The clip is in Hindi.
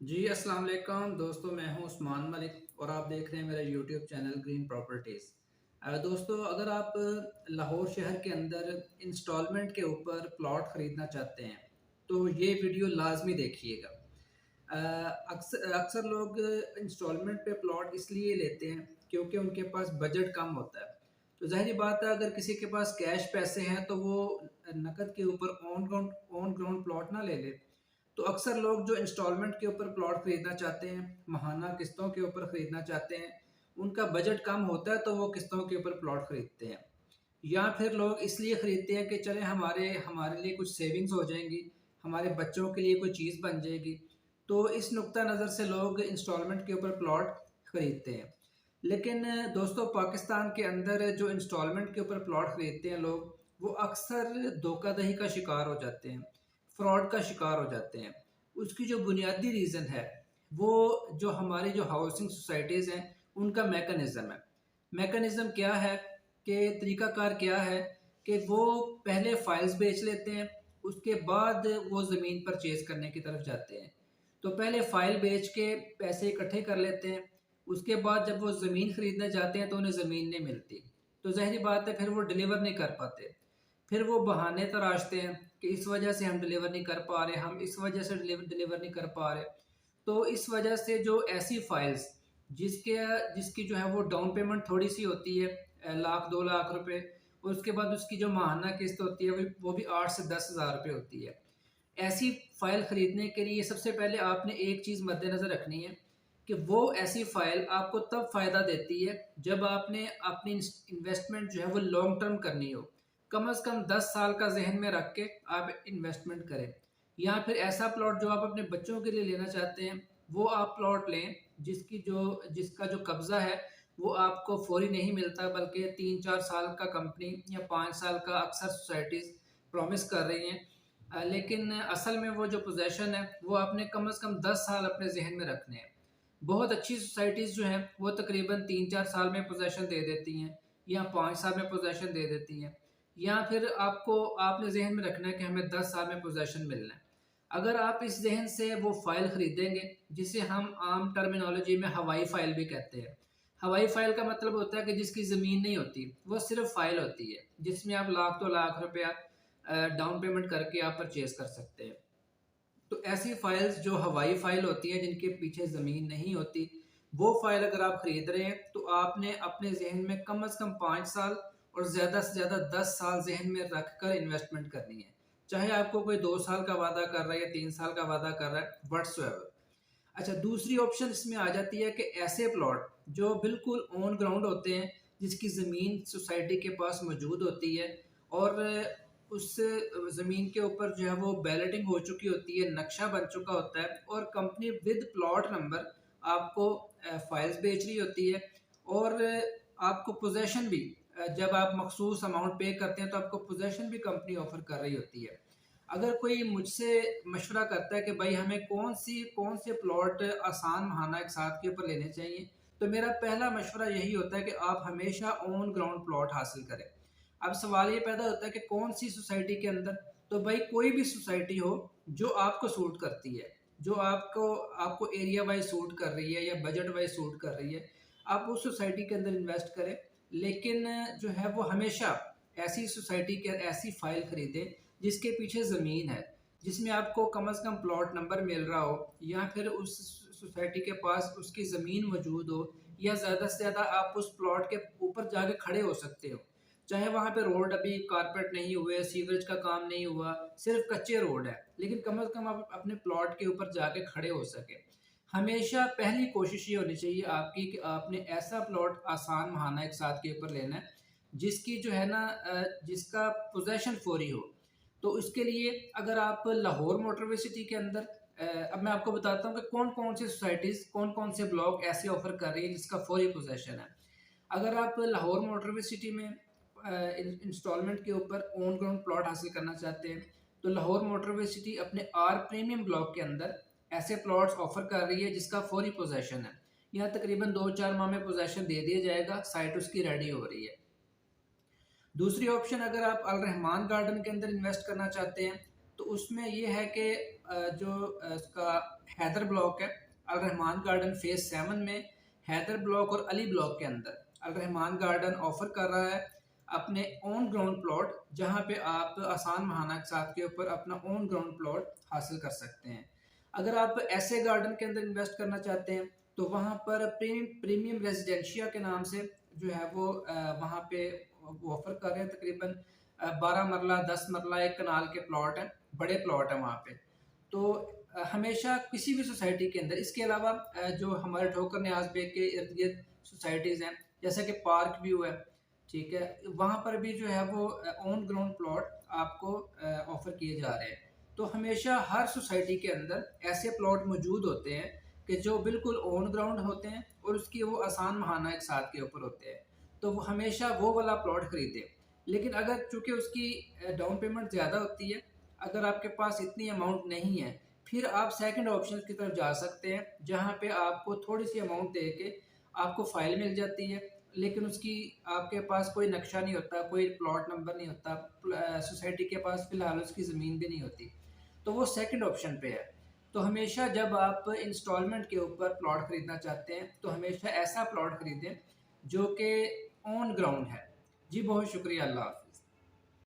जी अस्सलाम वालेकुम दोस्तों, मैं हूं उस्मान मलिक और आप देख रहे हैं मेरा यूट्यूब चैनल ग्रीन प्रॉपर्टीज़। दोस्तों, अगर आप लाहौर शहर के अंदर इंस्टॉलमेंट के ऊपर प्लॉट ख़रीदना चाहते हैं तो ये वीडियो लाजमी देखिएगा। अक्सर अक्सर लोग इंस्टॉलमेंट पे प्लॉट इसलिए लेते हैं क्योंकि उनके पास बजट कम होता है। तो ज़ाहिर बात है, अगर किसी के पास कैश पैसे हैं तो वो नकद के ऊपर ऑन ग्राउंड प्लॉट ना ले ले। तो अक्सर लोग जो इंस्टॉलमेंट के ऊपर प्लॉट खरीदना चाहते हैं, माहाना किस्तों के ऊपर खरीदना चाहते हैं, उनका बजट कम होता है तो वो किस्तों के ऊपर प्लॉट खरीदते हैं। या फिर लोग इसलिए खरीदते हैं कि चले हमारे हमारे लिए कुछ सेविंग्स हो जाएंगी, हमारे बच्चों के लिए कोई चीज़ बन जाएगी। तो इस नुक्ता नज़र से लोग इंस्टॉलमेंट के ऊपर प्लॉट खरीदते हैं। लेकिन दोस्तों, पाकिस्तान के अंदर जो इंस्टॉलमेंट के ऊपर प्लॉट खरीदते हैं लोग, वो अक्सर धोखाधड़ी का शिकार हो जाते हैं, फ्रॉड का शिकार हो जाते हैं। उसकी जो बुनियादी रीज़न है, वो जो हमारी जो हाउसिंग सोसाइटीज़ हैं, उनका मैकेनिज़्म है। मैकेनिज़्म क्या है कि तरीक़ाकार क्या है कि वो पहले फाइल्स बेच लेते हैं, उसके बाद वो ज़मीन परचेज़ करने की तरफ जाते हैं। तो पहले फ़ाइल बेच के पैसे इकट्ठे कर लेते हैं, उसके बाद जब वो ज़मीन खरीदने जाते हैं तो उन्हें ज़मीन नहीं मिलती। तो ज़ाहिर बात है, फिर वो डिलीवर नहीं कर पाते। फिर वो बहाने तराशते हैं कि इस वजह से हम डिलीवर नहीं कर पा रहे, हम इस वजह से डिलीवर नहीं कर पा रहे। तो इस वजह से जो ऐसी फाइल्स जिसके जिसकी जो है वो डाउन पेमेंट थोड़ी सी होती है, लाख 2 लाख रुपए, और उसके बाद उसकी जो माहाना किस्त होती है वो भी 8 से 10 हज़ार रुपये होती है। ऐसी फाइल खरीदने के लिए सबसे पहले आपने एक चीज़ मद्देनज़र रखनी है कि वो ऐसी फाइल आपको तब फ़ायदा देती है जब आपने अपनी इन्वेस्टमेंट जो है वो लॉन्ग टर्म करनी हो। कम से कम 10 साल का जहन में रख के आप इन्वेस्टमेंट करें। या फिर ऐसा प्लॉट जो आप अपने बच्चों के लिए लेना चाहते हैं, वो आप प्लॉट लें जिसका जो कब्ज़ा है वो आपको फौरी नहीं मिलता, बल्कि 3-4 साल का कंपनी या 5 साल का अक्सर सोसाइटीज़ प्रॉमिस कर रही हैं। लेकिन असल में वो जो पोजेसन है वो आपने कम से कम 10 साल अपने जहन में रखने हैं। बहुत अच्छी सोसाइटीज़ जो हैं वो तकरीबन 3-4 साल में पोजेसन दे देती हैं, या 5 साल में पोजेसन दे देती हैं। या फिर आपने जहन में रखना है कि हमें 10 साल में पोजेसन मिलना है। अगर आप इस जहन से वो फाइल खरीदेंगे, जिसे हम आम टर्मिनोलॉजी में हवाई फाइल भी कहते हैं। हवाई फाइल का मतलब होता है कि जिसकी ज़मीन नहीं होती, वो सिर्फ फाइल होती है जिसमें आप लाख 2 लाख रुपया डाउन पेमेंट करके आप परचेज कर सकते हैं। तो ऐसी फाइल्स जो हवाई फाइल होती हैं, जिनके पीछे ज़मीन नहीं होती, वो फाइल अगर आप खरीद रहे हैं तो आपने अपने जहन में कम से कम 5 साल और ज़्यादा से ज़्यादा 10 साल जहन में रख कर इन्वेस्टमेंट करनी है। चाहे आपको कोई 2 साल का वादा कर रहा है या 3 साल का वादा कर रहा है, व्हाट्सएवर। अच्छा, दूसरी ऑप्शन इसमें आ जाती है कि ऐसे प्लॉट जो बिल्कुल ऑन ग्राउंड होते हैं, जिसकी ज़मीन सोसाइटी के पास मौजूद होती है, और उस ज़मीन के ऊपर जो है वो बैलेटिंग हो चुकी होती है, नक्शा बन चुका होता है, और कंपनी विद प्लॉट नंबर आपको फाइल्स बेच रही होती है, और आपको पोजेसन भी, जब आप मखसूस अमाउंट पे करते हैं तो आपको पोजेसन भी कंपनी ऑफर कर रही होती है। अगर कोई मुझसे मशवरा करता है कि भाई हमें कौन से प्लॉट आसान महाना एक साथ के ऊपर लेने चाहिए, तो मेरा पहला मशवरा यही होता है कि आप हमेशा ऑन ग्राउंड प्लॉट हासिल करें। अब सवाल ये पैदा होता है कि कौन सी सोसाइटी के अंदर, तो भाई कोई भी सोसाइटी हो जो आपको सूट करती है, जो आपको आपको एरिया वाइज सूट कर रही है या बजट वाइज सूट कर रही है, आप उस सोसाइटी के अंदर इन्वेस्ट करें। लेकिन जो है वो हमेशा ऐसी सोसाइटी के ऐसी फाइल खरीदें जिसके पीछे ज़मीन है, जिसमें आपको कम से कम प्लॉट नंबर मिल रहा हो, या फिर उस सोसाइटी के पास उसकी ज़मीन मौजूद हो, या ज़्यादा से ज़्यादा आप उस प्लॉट के ऊपर जाके खड़े हो सकते हो। चाहे वहाँ पे रोड अभी कारपेट नहीं हुए, सीवरेज का काम नहीं हुआ, सिर्फ कच्चे रोड है, लेकिन कम से कम आप अपने प्लॉट के ऊपर जाके खड़े हो सके। हमेशा पहली कोशिश ये होनी चाहिए आपकी कि आपने ऐसा प्लॉट आसान महाना एक साथ के ऊपर लेना है, जिसकी जो है ना जिसका पोजेसन फौरी हो। तो इसके लिए अगर आप लाहौर मोटरवे सिटी के अंदर, अब मैं आपको बताता हूँ कि कौन-कौन सी सोसाइटीज़, कौन-कौन से ब्लॉक ऐसे ऑफ़र कर रही है जिसका फौरी पोज़ेशन है। अगर आप लाहौर मोटरवे सिटी में इंस्टॉलमेंट के ऊपर ऑन ग्राउंड प्लॉट हासिल करना चाहते हैं, तो लाहौर मोटरवे सिटी अपने आर प्रीमियम ब्लॉक के अंदर ऐसे प्लॉट्स ऑफ़र कर रही है जिसका फौरी पोज़ेशन है। यहाँ तकरीबन 2-4 माह में पोज़ेशन दे दिया जाएगा, साइट उसकी रेडी हो रही है। दूसरी ऑप्शन, अगर आप अल रहमान गार्डन के अंदर इन्वेस्ट करना चाहते हैं, तो उसमें ये है कि जो उसका हैदर ब्लॉक है, अल रहमान गार्डन फेज 7 में हैदर ब्लॉक और अली ब्लॉक के अंदर अल रहमान गार्डन ऑफर कर रहा है अपने ओन ग्राउंड प्लॉट, जहां पे आप आसान महाना के साथ के ऊपर अपना ओन ग्राउंड प्लॉट हासिल कर सकते हैं। अगर आप ऐसे गार्डन के अंदर इन्वेस्ट करना चाहते हैं तो वहाँ पर प्रीमियम रेजिडेंशिया के नाम से जो है वो वहाँ पे वो ऑफर कर रहे हैं। तकरीबन 12 मरला 10 मरला एक कनाल के प्लॉट हैं, बड़े प्लॉट हैं वहाँ पे। तो हमेशा किसी भी सोसाइटी के अंदर, इसके अलावा जो हमारे ठोकर न्याज बेग के इर्द गिर्द सोसाइटीज़ हैं जैसे कि पार्क व्यू है, ठीक है, वहाँ पर भी जो है वो ऑन ग्राउंड प्लॉट आपको ऑफर किए जा रहे हैं। तो हमेशा हर सोसाइटी के अंदर ऐसे प्लॉट मौजूद होते हैं कि जो बिल्कुल ऑन ग्राउंड होते हैं और उसकी वो आसान महाना एक साथ के ऊपर होते हैं, तो वो हमेशा वो वाला प्लॉट खरीदें। लेकिन अगर चूँकि उसकी डाउन पेमेंट ज़्यादा होती है, अगर आपके पास इतनी अमाउंट नहीं है, फिर आप सेकंड ऑप्शन की तरफ जा सकते हैं, जहाँ पे आपको थोड़ी सी अमाउंट दे के आपको फाइल मिल जाती है, लेकिन उसकी आपके पास कोई नक्शा नहीं होता, कोई प्लॉट नंबर नहीं होता, सोसाइटी के पास फ़िलहाल उसकी ज़मीन भी नहीं होती, तो वो सेकंड ऑप्शन पे है। तो हमेशा जब आप इंस्टॉलमेंट के ऊपर प्लॉट खरीदना चाहते हैं तो हमेशा ऐसा प्लॉट खरीदें जो कि ऑन ग्राउंड है। जी बहुत शुक्रिया, अल्लाह हाफ़िज़।